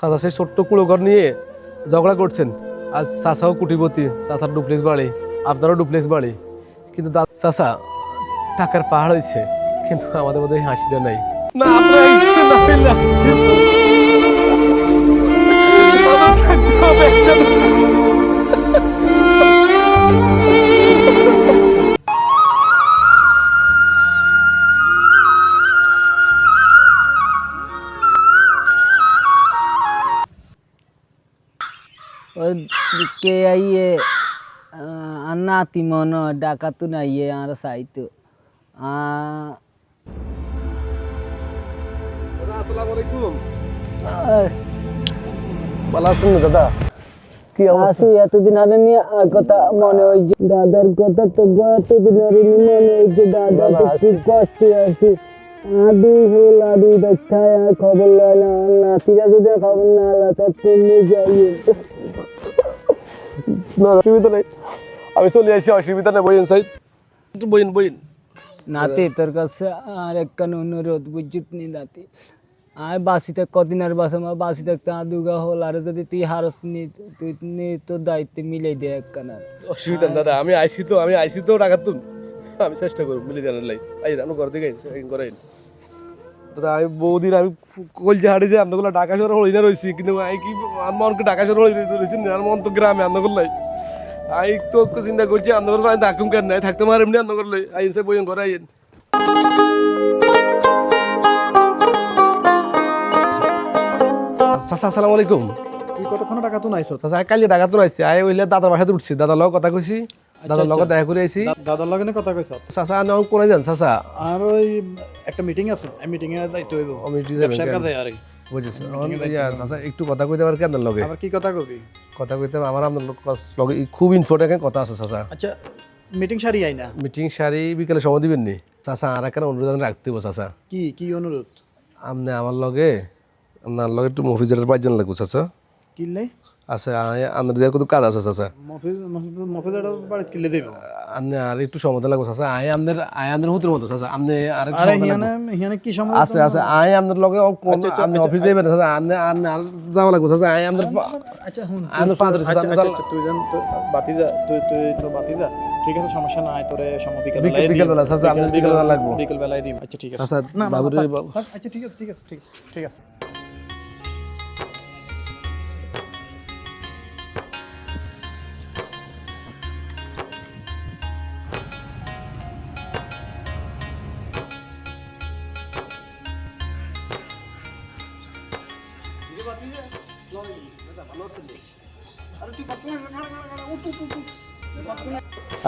চাচা সেই ছোট্ট কুড়োঘর নিয়ে ঝগড়া করছেন। আজ চাচাও কোটিপতি, চাচার ডুপ্লেক্স বাড়ি, আপনারও ডুপ্লেক্স বাড়ি, কিন্তু চাচা টাকার পাহাড় হয়েছে, কিন্তু আমাদের মধ্যে হাসিটা নাই। না আপনারা के आइए अन्ना तिमन डाकातुन आइए आर साहित्य আসসালামু আলাইকুম। ভালো আছেন দাদা? কি আসি এতদিন আগে নিয়ে কথা মনে হয় যে দাদার কথা তো এতদিন আগে মনে হয় যে দাদা খুব কষ্টে আছে। আদু হল আদু দেখায় আর খবর লয় না, নাতিরা যদি খবর না আলা তা তুমি যাইয়ে অসুবিধা নেই, আমি চলে আসি, অসুবিধা নেই। বইন সাইড একটু বইন। নাতি তোর কাছে আর একখান অনুরোধ বুঝছিস নি নাতি, আর বাসিতে কদিন আর বাসা বাসি থাকতে আদুগা হল আর যদি তুই হারস নি তুই তোর দায়িত্বে মিলাই দে একখান। অসুবিধা দাদা, আমি আইসি তো টাকা তুন, আমি চেষ্টা করব মিলে জানার লাই। আই আমি ঘর থেকে করাই দাদা। আমি বহুদিন আমি কলজে হারিয়েছি, আপনাগুলো ঢাকা শহরে হই না রয়েছি, কিন্তু আমি কি আমার ঢাকা শহরে হই রয়েছি না, আমার মন তো গ্রামে আপনাগুলো লাই। আই তো চিন্তা করছি আপনাগুলো আমি থাকুম কেন নাই, থাকতে পারি এমনি আপনাগুলো লাই। আইনসে বইন ঘরে আইন। চাচা আসসালামু আলাইকুম। তুই কতক্ষণ টাকা তো নাইছ? চাচা কালি ঢাকা তো আইছি, আই ওইলে দাদার বাসাতে উঠছি, দাদার লগে কথা কইছি, দাদার লগে দেখা করে আইছি। দাদার লগে কথা কইছ? চাচা আমি কোনে যান চাচা? আর ওই একটা মিটিং আছে, এই মিটিং এ যাইতে হইব। ব্যবসার কাজে আর কি। বুঝেছি। চাচা একটু কথা কইতে পার কেন লগে? আবার কি কথা কবি? কথা কইতে আমার আপনার লগে খুব ইম্পর্টেন্ট কথা আছে চাচা। আচ্ছা মিটিং সারি আই না? মিটিং সারি বিকেলে সময় দিবেন নি চাচা? আর একটা অনুরোধ রাখতে হইব চাচা। কি অনুরোধ? আপনি আমার লগে আপনার লগে একটু মফিজের বাইজন লাগবো চাচা। কি নাই আচ্ছা আপনাদের কত কাজ আছে চাচা? মফিজাটা বাড়ি কিলে দেব। আপনি আর একটু সময় লাগবো চাচা। আপনাদের হুতুর মতো চাচা, আপনি আর আরে হিয়ানে কি সময় আছে আপনার লগে আপনি অফিস যাবেন চাচা, আপনি আর যাওয়া লাগবো চাচা। আপনাদের আচ্ছা হুন আপনার ফাদার তুই জান তো বাতিজা, তুই তো বাতিজা, ঠিক আছে সমস্যা নাই। তোরে সময় বিকেল বেলা চাচা, আপনি বিকেল বেলা লাগবো। বিকেল বেলায় দিম। আচ্ছা ঠিক আছে চাচা বাবুরে বাবু। আচ্ছা ঠিক আছে।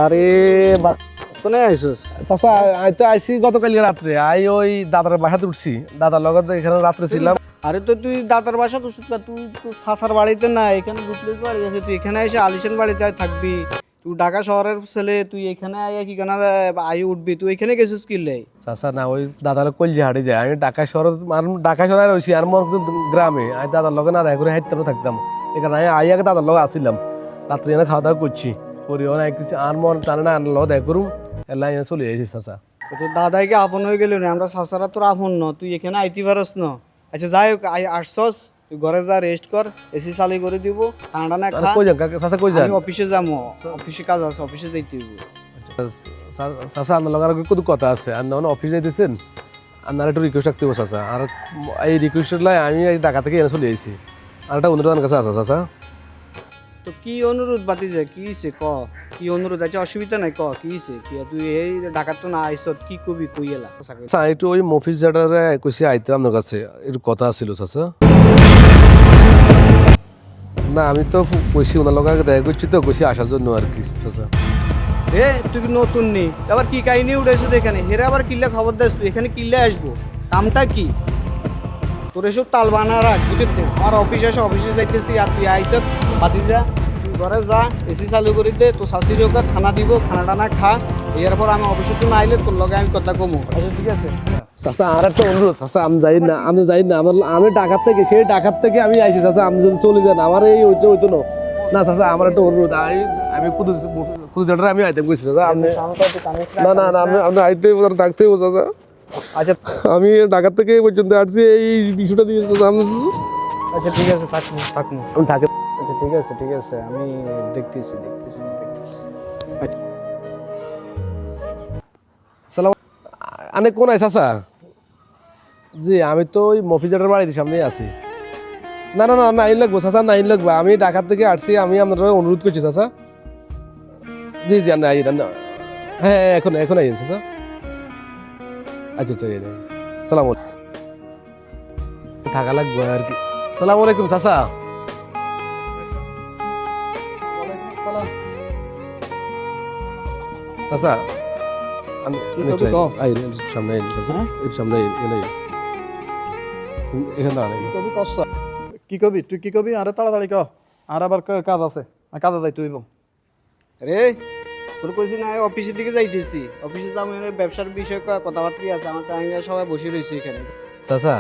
আরে কোনে আইছস? চাচা আই তো আইসি গতকালকে রাত্রে, ওই দাদার বাসাতে উঠছি, দাদার লগত এখানে রাত্রে ছিলাম। আরে তো তুই দাদার বাসা তো তুই তো সাসার বাড়িতে না, এখানে ডুপ্লেক্স বাড়ি আছে, তুই এখানে এসে আলিশান বাড়িতে থাকবি। তুই ঢাকা শহরের ছেলে, তুই এখানে আইয়া কি কেন উঠবি? তুই এখানে গেছিস কি লাই? চাচা না ওই দাদার কলজি হাটে যায়, আমি ঢাকা শহরে রয়েছি, আর মোর গ্রামে আমি দাদার লগে না দেখা করে হাইতে থাকতাম। এখানে আইয়াকে দাদার লগে আসিলাম, রাত্রে এনে খাওয়া দাওয়া করছি, পরিবার কিছু আর মন টানে না, আনার লগে দেখা করুম, এলা এনে চলে যাইছি চাচা। তো দাদাইকে আপন হয়ে গেল না, আমরা সাসারা তোর আপন ন, তুই এখানে আইতে পারস না। আচ্ছা যাই হোক, আসছস তুই ঘরে যা, রেস্ট কর, এসি চালি করে দিব, ঠান্ডা না খা। কই যান চাচা? কই যান? আমি অফিসে যাবো, অফিসে কাজ আছে, অফিসে যাইতে হইব। চাচা আপনার লগে আর কত কথা আছে, আর না অফিস যাইতেছেন, আপনার একটু রিকোয়েস্ট রাখতে হবে চাচা। আর এই রিকোয়েস্টের লাই আমি ঢাকা থেকে এনে চলে আইছি, আর একটা অনুরোধ কাছে আছে চাচা। তো কি অনুরোধ বাতিছে? কি হইছে ক? কি অনুরোধ আছে? অসুবিধা নাই, ক কি হইছে? কি তুই এই ঢাকা তো না আইছত, কি কবি কই এলা? চাচা একটু ওই মফিজ জাটারে কইছি আইতে আপনার কাছে, একটু কথা ছিল চাচা। না আমি তো কইছি ওনার লগে দেখা করছি, তো কইছি আসার জন্য আর কি চাচা। এ তুই কি নতুন নি? আবার কি কাহিনী উঠেছিস এখানে? হেরে আবার কিল্লা খবর দেস? তুই এখানে কিল্লা আসবো, কামটা কি তোর? এসব তাল বানা রাখ, বুঝতে? আমার অফিসে এসে অফিসে যাইতেছি, আর তুই আইসত বাতি যা, তুই ঘরে যা, এসি চালু করে দে, তো শাশুড়ি ওকে খানা দিব, খানা টানা খা। এরপর আমি অফিসে তো না আইলে তোর লগে আমি কথা কমো। আচ্ছা ঠিক আছে চাচা। আর একটা অনুরোধ চাচা, আমি যাই না আমি ঢাকার থেকে, সেই ঢাকার থেকে আমি আইছি চাচা, আমি যদি চলে যান আমার এই হইতো না চাচা। আমার একটা অনুরোধ, আমি কুদু জাটারে আমি আইতে কইছি চাচা। আপনি না আপনি আইতে ডাকতে হইব চাচা। আচ্ছা আমি ঢাকার থেকে পর্যন্ত আসছি এই বিষয়টা দিয়ে চাচা। আচ্ছা ঠিক আছে, থাকবো থাকবো। আমি থাকে আচ্ছা ঠিক আছে, আমি দেখতেছি। সালাম আনে কোন আইস আসা? জি আমি তো ওই মফিজারের বাড়ির সামনেই আছি। না না না না আইন লাগবো চাচা, না আইন লাগবো, আমি ঢাকার থেকে আসছি, আমি আপনার অনুরোধ করছি চাচা। জি জি না আইন, হ্যাঁ এখন আইন চাচা। আচ্ছা আচ্ছা সালাম থাকা লাগবে আর কি। সালাম আলাইকুম চাচা। চাচা সামনে আইন চাচা, একটু সামনে আইন এখানে দাঁড়ান। কি কবি তুই কি কবি? আরে তাড়াতাড়ি ক, আর আবার কাজ আছে, কাজে যাই তুই। রে তোর কইছি না অফিসের দিকে যাইতেছি, অফিসে যাবো, ব্যবসার বিষয়ে কথাবার্তা আছে আমার, টাইম সবাই বসে রয়েছে এখানে। চাচা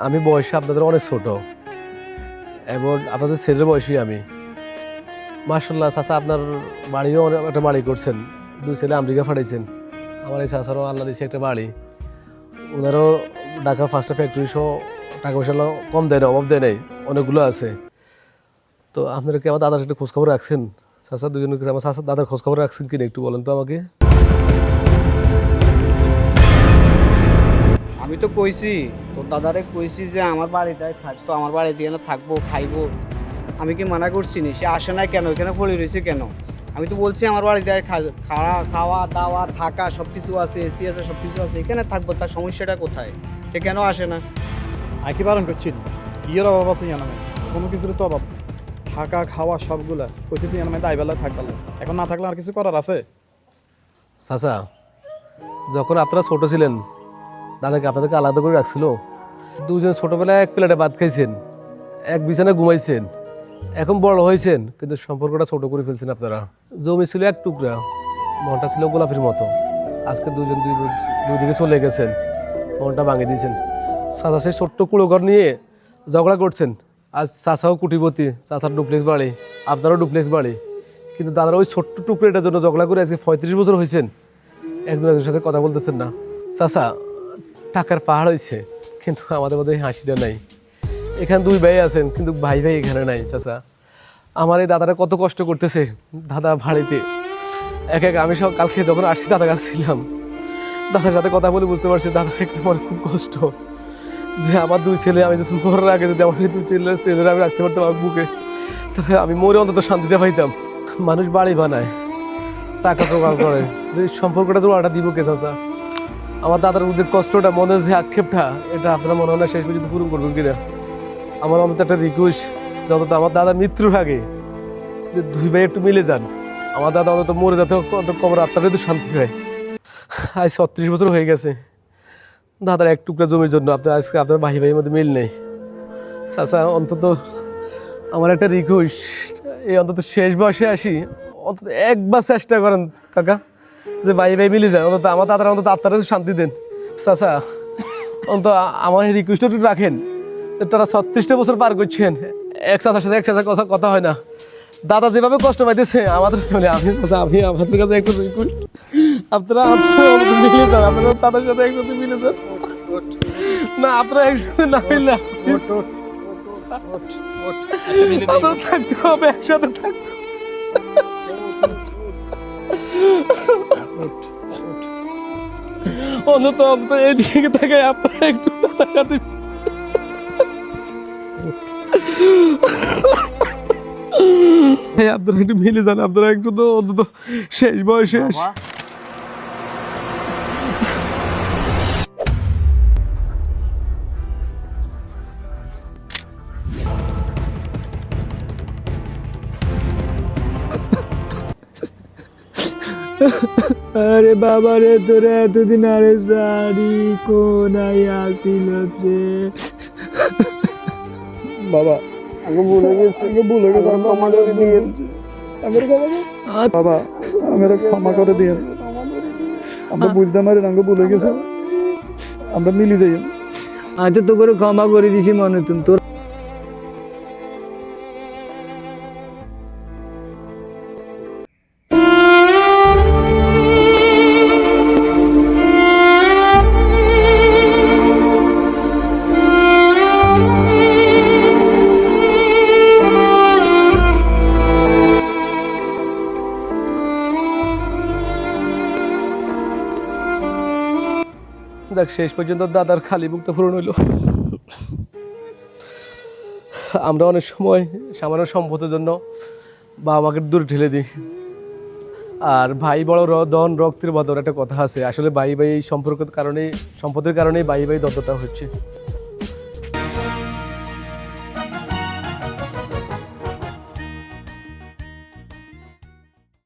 আমি বয়সে আপনাদের অনেক ছোট এবং আপনাদের ছেলের বয়সী আমি। মাশাল্লাহ চাচা আপনার বাড়িও অনেক একটা বাড়ি করছেন, 2 ছেলে আমেরিকা পাঠাইছেন। আমার এই চাচারও আল্লাহ দিয়েছে একটা বাড়ি, ওনারও ঢাকা ফার্স্ট ফ্যাক্টরি সহ টাকা পয়সা কম দেয় না, অভাব দেয় নাই, অনেকগুলো আছে। তো আপনারা কি আমার দাদার একটা খোঁজখবর রাখছেন? চাচা দুজনের কাছে আমার চাচা দাদার খোঁজখবর রাখছেন কিনা একটু বলেন তো আমাকে। আমি তো কইছি তোর দাদারে কইছি যে আমার বাড়িটায় থাকতো, আমার বাড়িতে এখানে থাকবো খাইবো, আমি কি মানা করছি নি? সে আসে না কেন, এখানে পড়ে রয়েছে কেন? আমি তো বলছি আমার বাড়িতে খাওয়া দাওয়া থাকা সব কিছু আছে, এসি আছে, সব কিছু আছে, এখানে থাকবো, তার সমস্যাটা কোথায়? সে কেন আসে না? আমি কি বারণ করছি না, ইয়ের অভাব আছে জানা নাই, কোনো কিছুর তো অভাব, থাকা খাওয়া সবগুলা কইছি তুই জানা দায় বেলা থাকবে, এখন না থাকলে আর কিছু করার আছে? চাচা যখন আপনারা ছোট ছিলেন দাদাকে আপনাদেরকে আলাদা করে রাখছিল, 2 জন ছোটবেলায় এক প্লেটে ভাত খাইছেন, এক বিছানায় ঘুমাইছেন, এখন বড় হয়েছেন কিন্তু সম্পর্কটা ছোট করে ফেলছেন আপনারা। জমি ছিল এক টুকরা, মনটা ছিল গোলাপের মতো, আজকে 2 জন দুই দিকে চলে গেছেন, মনটা ভাঙিয়ে দিয়েছেন। চাচা সেই ছোট্ট কুড়ো ঘর নিয়ে ঝগড়া করছেন, আজ চাচাও কুটিপতি, চাচার ডুপ্লেক্স বাড়ি, আপনারও ডুপ্লেক্স বাড়ি, কিন্তু দাদার ওই ছোট্ট টুকরোটার জন্য ঝগড়া করে আজকে 35 বছর হয়েছেন, একজনের সাথে কথা বলতেছেন না। চাচা টাকার পাহাড় হয়েছে কিন্তু আমাদের মধ্যে হাসিটা নাই। এখানে 2 ভাই আছেন কিন্তু ভাই এখানে নাই। চাচা আমার এই দাদারা কত কষ্ট করতেছে, দাদা বাড়িতে এক আমি সব কালকে যখন আসছি দাদার কাছে ছিলাম, দাদার সাথে কথা বলে বুঝতে পারছি দাদার একটা আমার খুব কষ্ট, যে আমার 2 ছেলে, আমি যদি মরার আগে যদি আমার এই 2 ছেলেরা আমি রাখতে পারতাম আমার বুকে, তাহলে আমি মরে অন্তত শান্তিটা পাইতাম। মানুষ বাড়ি বানায়, টাকা জোগাড় করে, সম্পর্কটা জোগাড়টা দিব কে? চাচা আমার দাদার যে কষ্টটা, মনের যে আক্ষেপটা, এটা আপনারা মনে হয় না শেষ পর্যন্ত পূরণ করবেন কিনা। আমার অন্তত একটা রিকোয়েস্ট, যত আমার দাদার মৃত্যুর আগে যে 2 ভাই একটু মিলে যান, আমার দাদা অন্তত মরে যাতে অন্তত কবর আত্মাটা একটু শান্তি হয়। আজ 36 বছর হয়ে গেছে দাদার এক টুকরা জমির জন্য আজকে আপনার ভাইয়ের মধ্যে মিল নেই। চাচা অন্তত আমার একটা রিকোয়েস্ট, এই অন্তত শেষ বয়সে আসি অন্তত একবার চেষ্টা করেন কাকা, যে ভাই মিলে যায়, অন্তত আমার দাদার অন্তত আত্মাটা শান্তি দেন। চাচা অন্তত আমার এই রিকোয়েস্টটা একটু রাখেন, তারা 36টা বছর পার করছেন, এক চাচার সাথে কথা হয় না, দাদা যেভাবে কষ্ট পাইতেছে আমাদের ফ্যামিলি, আমি আমাদের কাছে একটু রিকোয়েস্ট, আপনারা মিলে যান, আপনারা তাদের সাথে একসাথে মিলে যান না, আপনারা একসাথে না মিললে আপনারা থাকতে হবে, একসাথে থাকতে অন্তত এইদিকে থাকে, আপনারা একটু দাদার সাথে আপনারা একটু মিলে যান, আপনারা একটু তো অন্তত শেষ বয়সে আরে বাবা রে, তোরা এতদিন আরে সারি কোনাই আসিল রে বাবা আমি ভুলে গেছি, বাবা আমার ক্ষমা করে দিয়ে, আমরা বুঝতে পারি না ভুলে গেছি, আমরা মিলি যাই। আচ্ছা তো করে ক্ষমা করে দিছি মনে তুমি তোর যাক শেষ পর্যন্ত দাদার খালি বুকটা পূরণ হইল। আমরা অনেক সময় সামান্য সম্পদের জন্য বাবা মাকে দূরে ঠেলে দিই, আর ভাই বড় দন রক্তের বদর একটা কথা আছে। আসলে ভাই ভাই এই সম্পর্কের কারণেই, সম্পদের কারণেই ভাই ভাই দ্বন্দ্বটা হচ্ছে।